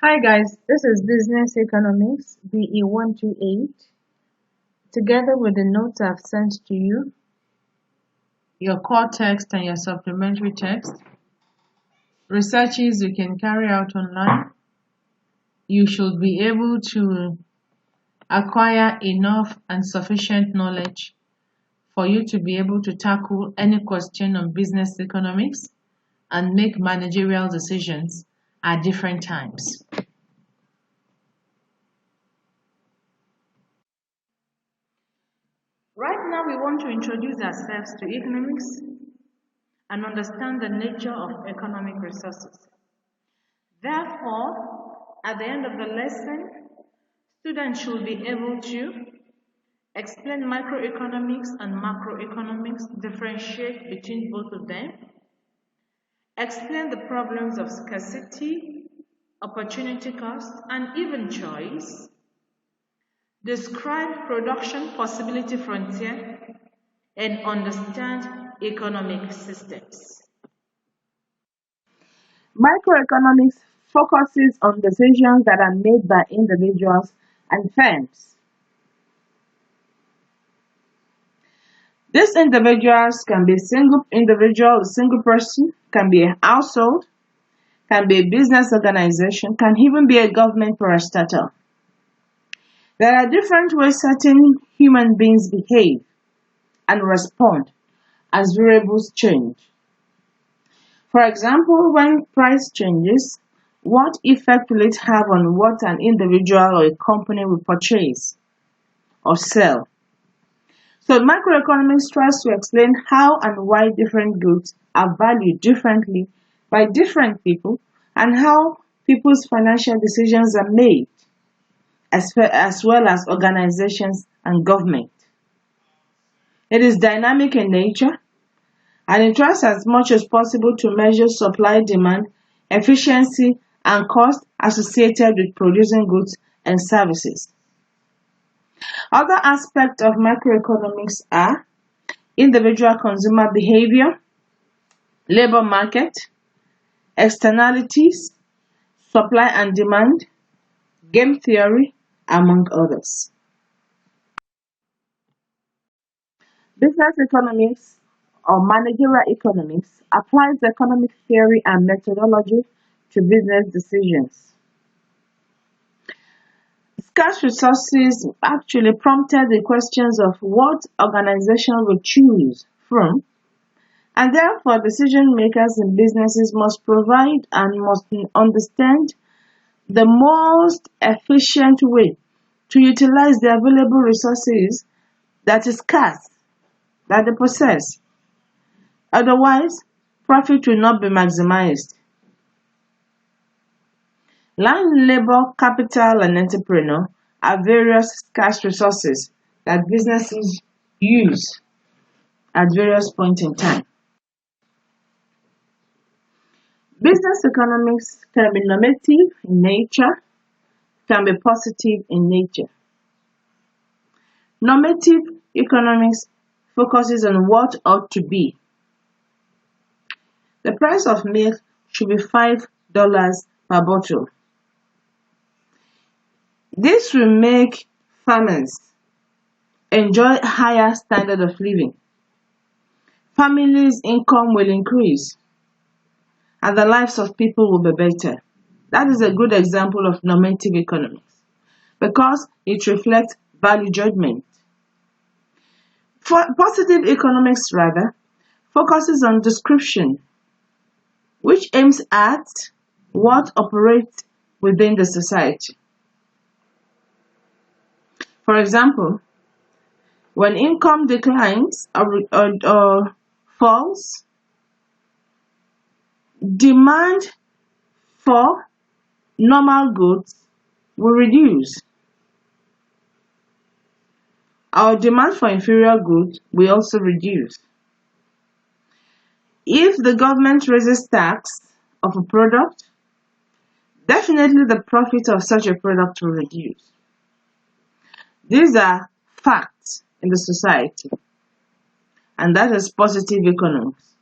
Hi guys, this is Business Economics BE128. Together with the notes I've sent to you, your core text and your supplementary text, researches you can carry out online, you should be able to acquire enough and sufficient knowledge for you to be able to tackle any question on business economics and make managerial decisions at different times. Right now, we want to introduce ourselves to economics and understand the nature of economic resources. Therefore, at the end of the lesson, students should be able to explain microeconomics and macroeconomics, differentiate between both of them, explain the problems of scarcity, opportunity cost, and even choice, describe production possibility frontier, and understand economic systems. Microeconomics focuses on decisions that are made by individuals and firms. These individuals can be a single individual, a single person, can be a household, can be a business organization, can even be a government parastatal. There are different ways certain human beings behave and respond as variables change. For example, when price changes, what effect will it have on what an individual or a company will purchase or sell? So microeconomics tries to explain how and why different goods are valued differently by different people and how people's financial decisions are made, as well as organizations and government. It is dynamic in nature and it tries as much as possible to measure supply, demand, efficiency, and cost associated with producing goods and services. Other aspects of macroeconomics are individual consumer behavior, labor market, externalities, supply and demand, game theory, among others. Business economics or managerial economics applies economic theory and methodology to business decisions. Scarce resources actually prompted the questions of what organization would choose from, and therefore decision makers in businesses must provide and must understand the most efficient way to utilize the available resources that is scarce that they possess. Otherwise, profit will not be maximized. Land, labor, capital, and entrepreneur are various scarce resources that businesses use at various points in time. Business economics can be normative in nature, can be positive in nature. Normative economics focuses on what ought to be. The price of milk should be $5 per bottle. This will make farmers enjoy higher standard of living. Families' income will increase and the lives of people will be better. That is a good example of normative economics because it reflects value judgment. For positive economics, rather, focuses on description, which aims at what operates within the society. For example, when income declines or falls, demand for normal goods will reduce. Our demand for inferior goods will also reduce. If the government raises tax of a product, definitely the profit of such a product will reduce. These are facts in the society, and that is positive economics.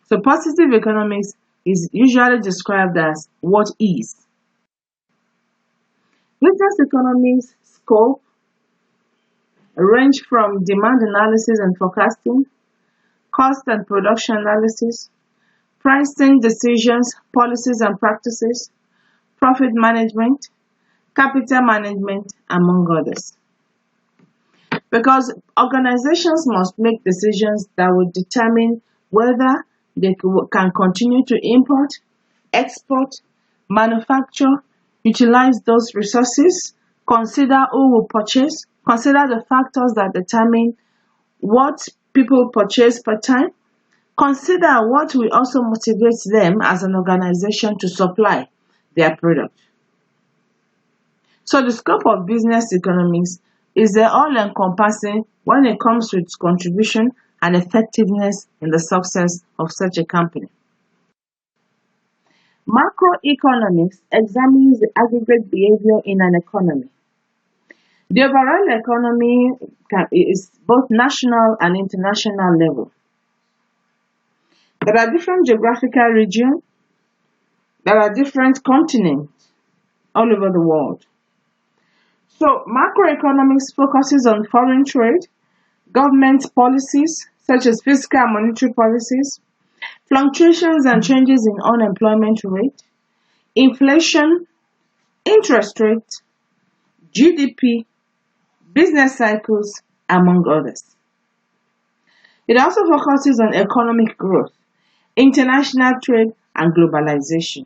So positive economics is usually described as what is. Business economics scope range from demand analysis and forecasting, cost and production analysis, pricing decisions, policies and practices, profit management, capital management, among others. Because organizations must make decisions that will determine whether they can continue to import, export, manufacture, utilize those resources, consider who will purchase, consider the factors that determine what people purchase per time, consider what will also motivate them as an organization to supply their product. So the scope of business economics is the all-encompassing when it comes to its contribution and effectiveness in the success of such a company. Macroeconomics examines the aggregate behavior in an economy. The overall economy is both national and international level. There are different geographical regions, there are different continents all over the world. So macroeconomics focuses on foreign trade, government policies such as fiscal and monetary policies, fluctuations and changes in unemployment rate, inflation, interest rate, GDP, business cycles, among others. It also focuses on economic growth, international trade, and globalization.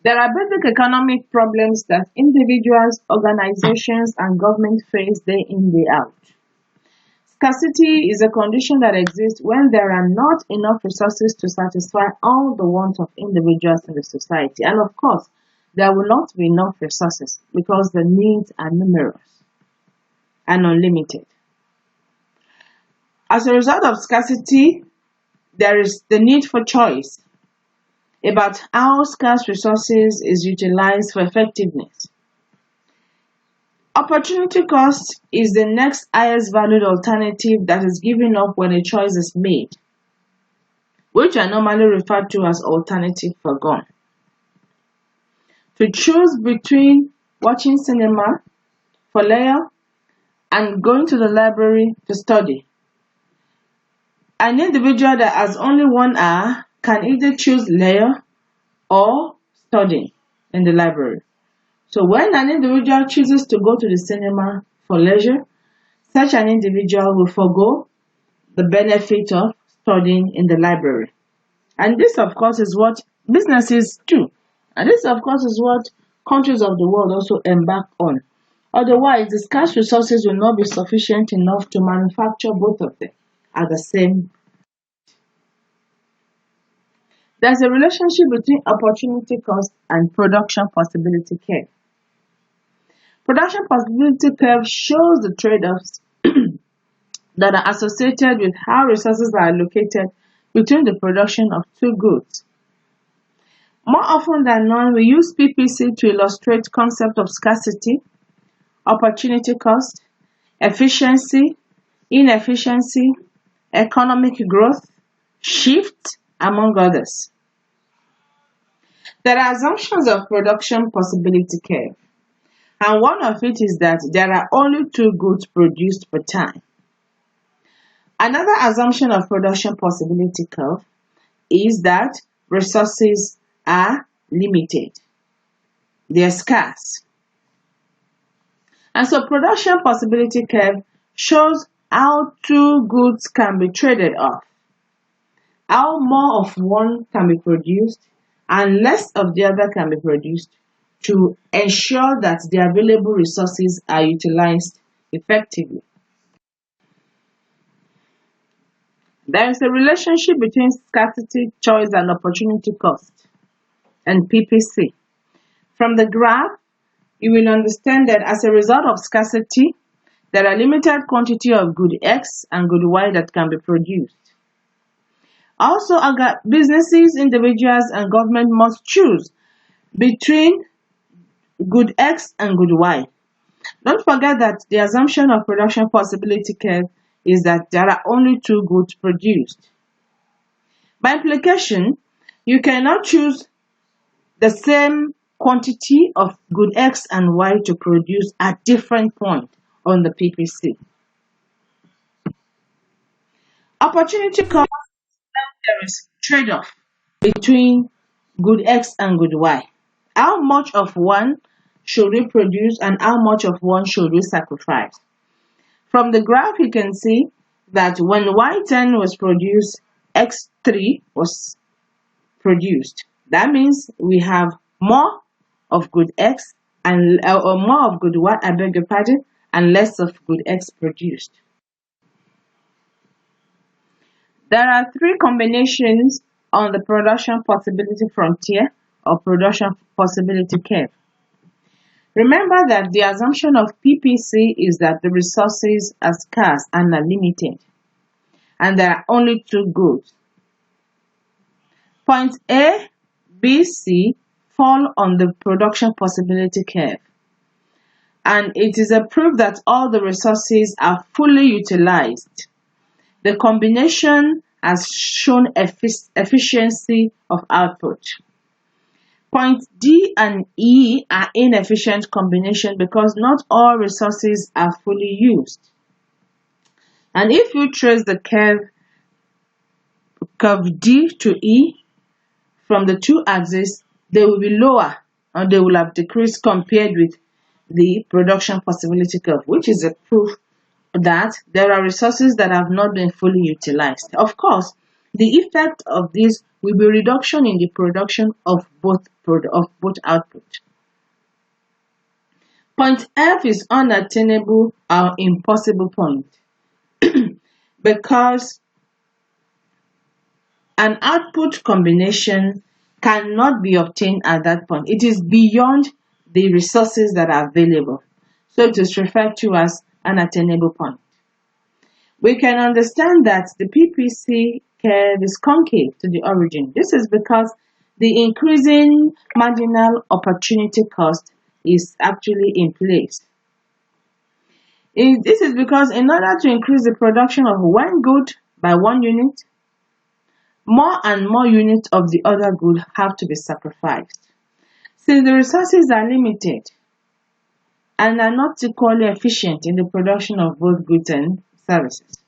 There are basic economic problems that individuals, organizations, and government face day in, day out. Scarcity is a condition that exists when there are not enough resources to satisfy all the wants of individuals in the society. And of course, there will not be enough resources because the needs are numerous and unlimited. As a result of scarcity, there is the need for choice about how scarce resources is utilized for effectiveness. Opportunity cost is the next highest valued alternative that is given up when a choice is made, which are normally referred to as alternative forgone. To choose between watching cinema for leisure and going to the library to study. An individual that has only 1 hour can either choose leisure or study in the library. So when an individual chooses to go to the cinema for leisure, such an individual will forego the benefit of studying in the library. And this, of course, is what businesses do. And this, of course, is what countries of the world also embark on. Otherwise, the scarce resources will not be sufficient enough to manufacture both of them at the same. There's a relationship between opportunity cost and production possibility curve. Production possibility curve shows the trade-offs that are associated with how resources are allocated between the production of two goods. More often than not, we use PPC to illustrate concept of scarcity, opportunity cost, efficiency, inefficiency, economic growth, shift, among others. There are assumptions of production possibility curve, and one of it is that there are only two goods produced per time. Another assumption of production possibility curve is that resources are limited. They are scarce. And so production possibility curve shows how two goods can be traded off, how more of one can be produced and less of the other can be produced to ensure that the available resources are utilized effectively. There is a relationship between scarcity, choice, and opportunity cost, and PPC. From the graph, you will understand that as a result of scarcity, there are limited quantity of good X and good Y that can be produced. Also, businesses, individuals, and government must choose between good X and good Y. Don't forget that the assumption of production possibility curve is that there are only two goods produced. By implication, you cannot choose the same quantity of good X and Y to produce at different points on the PPC. Opportunity cost, there is trade-off between good X and good Y. How much of one should we produce and how much of one should we sacrifice? From the graph, you can see that when Y10 was produced, X3 was produced. That means we have more of good X and or more of good Y, I beg your pardon, and less of good X produced. There are three combinations on the production possibility frontier or production possibility curve. Remember that the assumption of PPC is that the resources are scarce and are limited, and there are only two goods. Points A, B, C fall on the production possibility curve, and it is a proof that all the resources are fully utilized. The combination has shown efficiency of output. Points D and E are inefficient combination because not all resources are fully used. And if you trace the curve D to E from the two axes, they will be lower and they will have decreased compared with the production possibility curve, which is a proof that there are resources that have not been fully utilized. Of course, the effect of this will be reduction in the production of both output. Point F is unattainable or impossible point because an output combination cannot be obtained at that point. It is beyond the resources that are available. So it is referred to as an attainable point. We can understand that the PPC curve is concave to the origin. This is because the increasing marginal opportunity cost is actually in place. This is because in order to increase the production of one good by 1 unit, more and more units of the other good have to be sacrificed. Since the resources are limited and are not equally efficient in the production of both goods and services.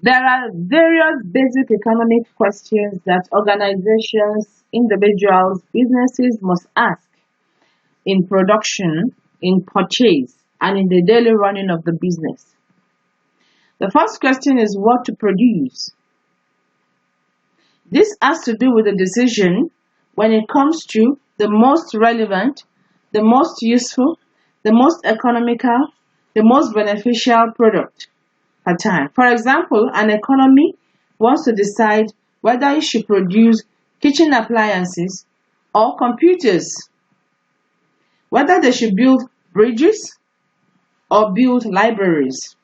There are various basic economic questions that organizations, individuals, businesses must ask in production, in purchase, and in the daily running of the business. The first question is what to produce. This has to do with the decision when it comes to the most relevant, the most useful, the most economical, the most beneficial product per time. For example, an economy wants to decide whether it should produce kitchen appliances or computers, whether they should build bridges or build libraries.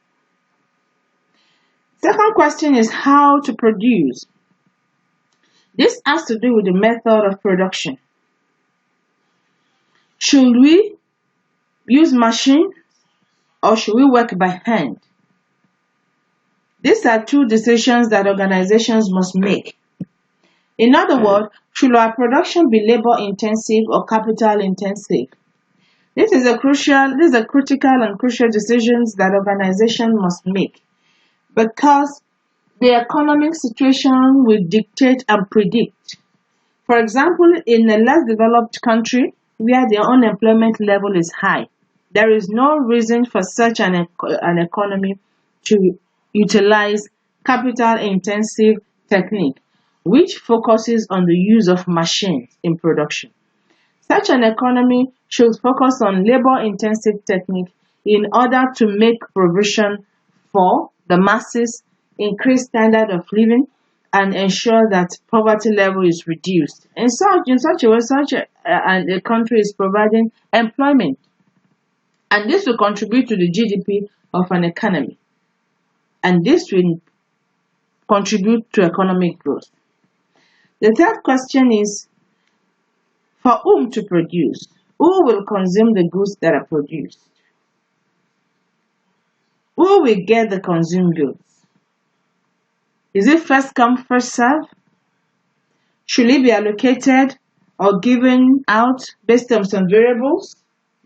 Second question is how to produce. This has to do with the method of production. Should we use machines or should we work by hand? These are two decisions that organizations must make. In other words, should our production be labor intensive or capital intensive? These are critical and crucial decisions that organizations must make because the economic situation will dictate and predict. For example, in a less developed country where the unemployment level is high, there is no reason for such an economy to utilize capital-intensive technique, which focuses on the use of machines in production. Such an economy should focus on labor-intensive technique in order to make provision for the masses, increase standard of living, and ensure that poverty level is reduced. In such a way, a country is providing employment, and this will contribute to the GDP of an economy, and this will contribute to economic growth. The third question is for whom to produce? Who will consume the goods that are produced? Who will get the consumed goods? Is it first come, first serve? Should it be allocated or given out based on some variables,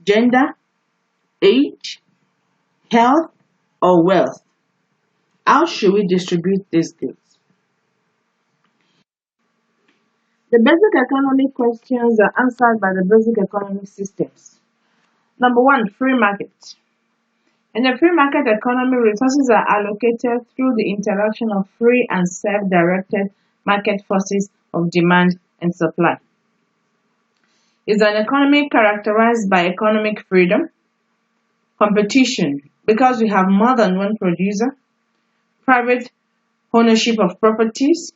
gender, age, health, or wealth? How should we distribute these goods? The basic economic questions are answered by the basic economic systems. Number one, free market. In a free market economy, resources are allocated through the interaction of free and self-directed market forces of demand and supply. It's an economy characterized by economic freedom, competition because we have more than one producer, private ownership of properties,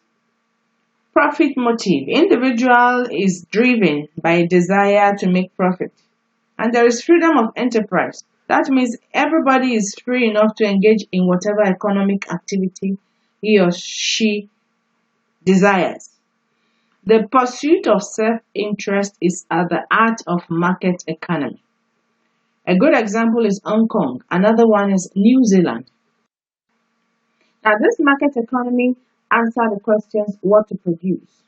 profit motive. Individual is driven by a desire to make profit. And there is freedom of enterprise. That means everybody is free enough to engage in whatever economic activity he or she desires. The pursuit of self-interest is at the heart of market economy. A good example is Hong Kong. Another one is New Zealand. Now, this market economy answer the questions what to produce.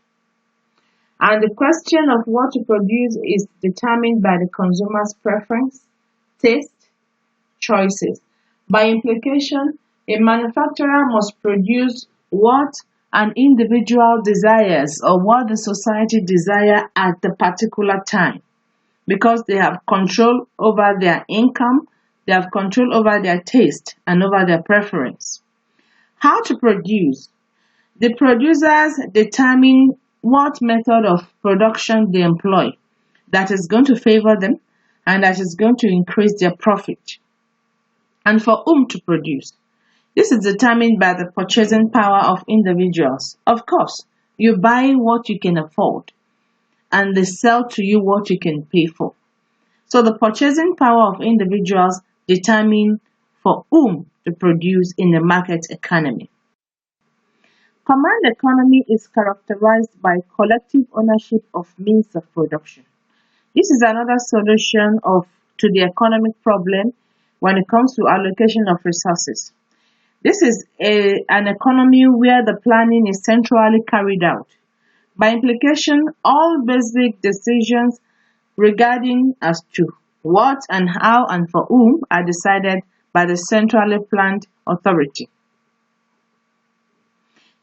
And the question of what to produce is determined by the consumer's preference, taste, choices. By implication, a manufacturer must produce what an individual desires or what the society desire at the particular time because they have control over their income, they have control over their taste and over their preference. How to produce? The producers determine what method of production they employ that is going to favor them and that is going to increase their profit. And for whom to produce? This is determined by the purchasing power of individuals. Of course, you buy what you can afford and they sell to you what you can pay for. So the purchasing power of individuals determine for whom to produce in the market economy. Command economy is characterized by collective ownership of means of production. This is another solution to the economic problem when it comes to allocation of resources. This is an economy where the planning is centrally carried out. By implication, all basic decisions regarding as to what and how and for whom are decided by the centrally planned authority.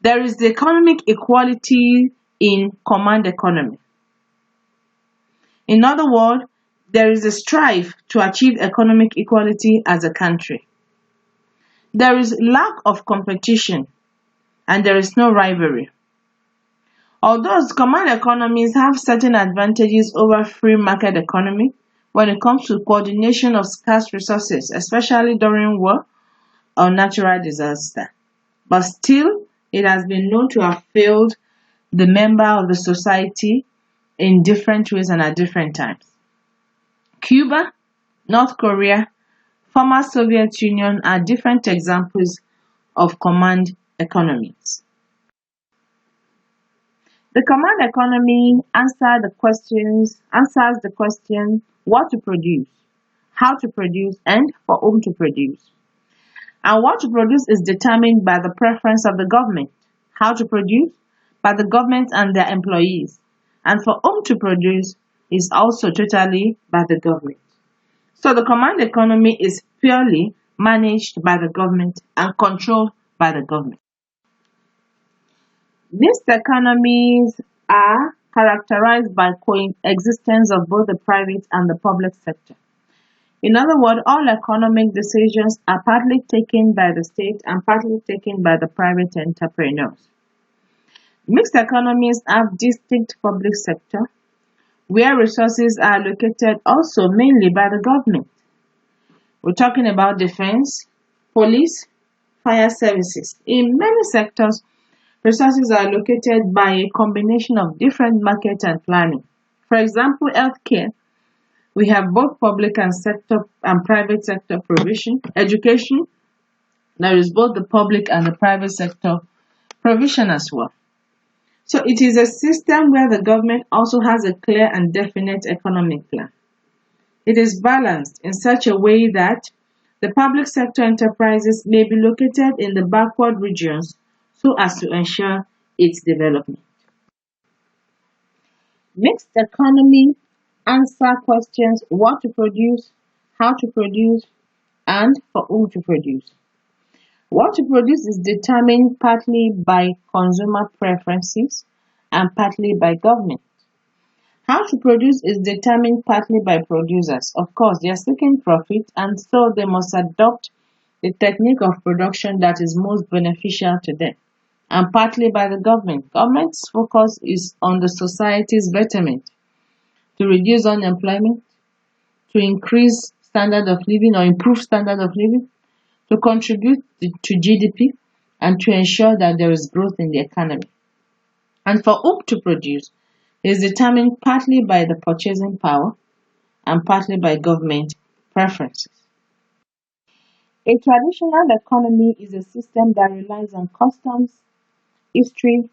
There is the economic equality in command economy. In other words, there is a strive to achieve economic equality as a country. There is lack of competition and there is no rivalry. Although command economies have certain advantages over free market economy when it comes to coordination of scarce resources, especially during war or natural disaster. But still, it has been known to have failed the member of the society in different ways and at different times. Cuba, North Korea, former Soviet Union are different examples of command economies. The command economy answers the question what to produce, how to produce, and for whom to produce. And what to produce is determined by the preference of the government. How to produce? By the government and their employees. And for whom to produce is also totally by the government. So the command economy is purely managed by the government and controlled by the government. These economies are characterized by coexistence of both the private and the public sector. In other words, all economic decisions are partly taken by the state and partly taken by the private entrepreneurs. Mixed economies have distinct public sector, where resources are allocated also mainly by the government. We're talking about defense, police, fire services. In many sectors, resources are allocated by a combination of different market and planning. For example, healthcare, we have both public and private sector provision. Education, there is both the public and the private sector provision as well. So it is a system where the government also has a clear and definite economic plan. It is balanced in such a way that the public sector enterprises may be located in the backward regions so as to ensure its development. Mixed economy answer questions what to produce, how to produce, and for whom to produce. What to produce is determined partly by consumer preferences and partly by government. How to produce is determined partly by producers. Of course, they are seeking profit and so they must adopt the technique of production that is most beneficial to them. And partly by the government. Government's focus is on the society's betterment to reduce unemployment, to increase standard of living or improve standard of living, to contribute to GDP, and to ensure that there is growth in the economy. And for whom to produce is determined partly by the purchasing power and partly by government preferences. A traditional economy is a system that relies on customs, history,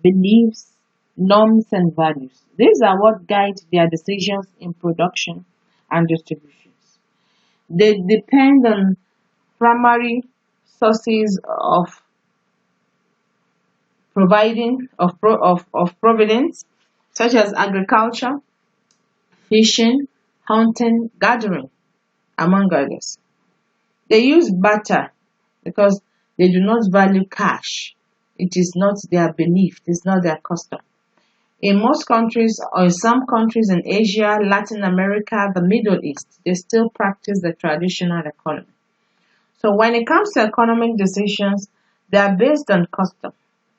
beliefs, norms, and values. These are what guide their decisions in production and distributions. They depend on primary sources of providence, such as agriculture, fishing, hunting, gathering, among others. They use barter because they do not value cash. It is not their belief, it is not their custom. In most countries, or in some countries in Asia, Latin America, the Middle East, they still practice the traditional economy. So when it comes to economic decisions, they are based on custom.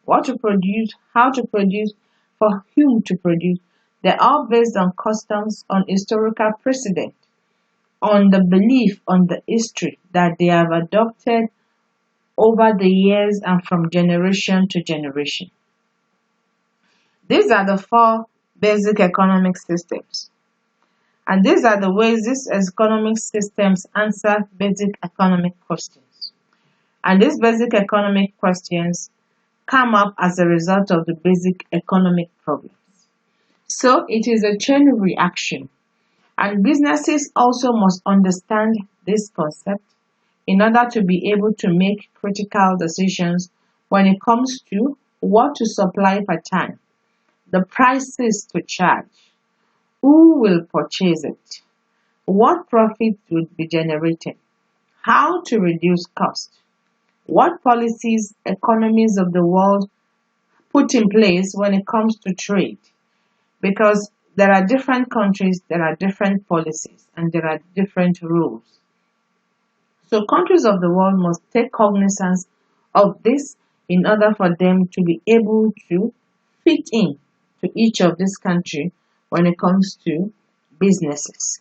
What to produce, how to produce, for whom to produce. They're all based on customs, on historical precedent, on the belief, on the history that they have adopted over the years and from generation to generation. These are the four basic economic systems. And these are the ways these economic systems answer basic economic questions. And these basic economic questions come up as a result of the basic economic problems. So it is a chain reaction. And businesses also must understand this concept in order to be able to make critical decisions when it comes to what to supply per time, the prices to charge, who will purchase it, what profit would be generated, how to reduce cost, what policies economies of the world put in place when it comes to trade. Because there are different countries, there are different policies, and there are different rules. So countries of the world must take cognizance of this in order for them to be able to fit in to each of this country when it comes to businesses.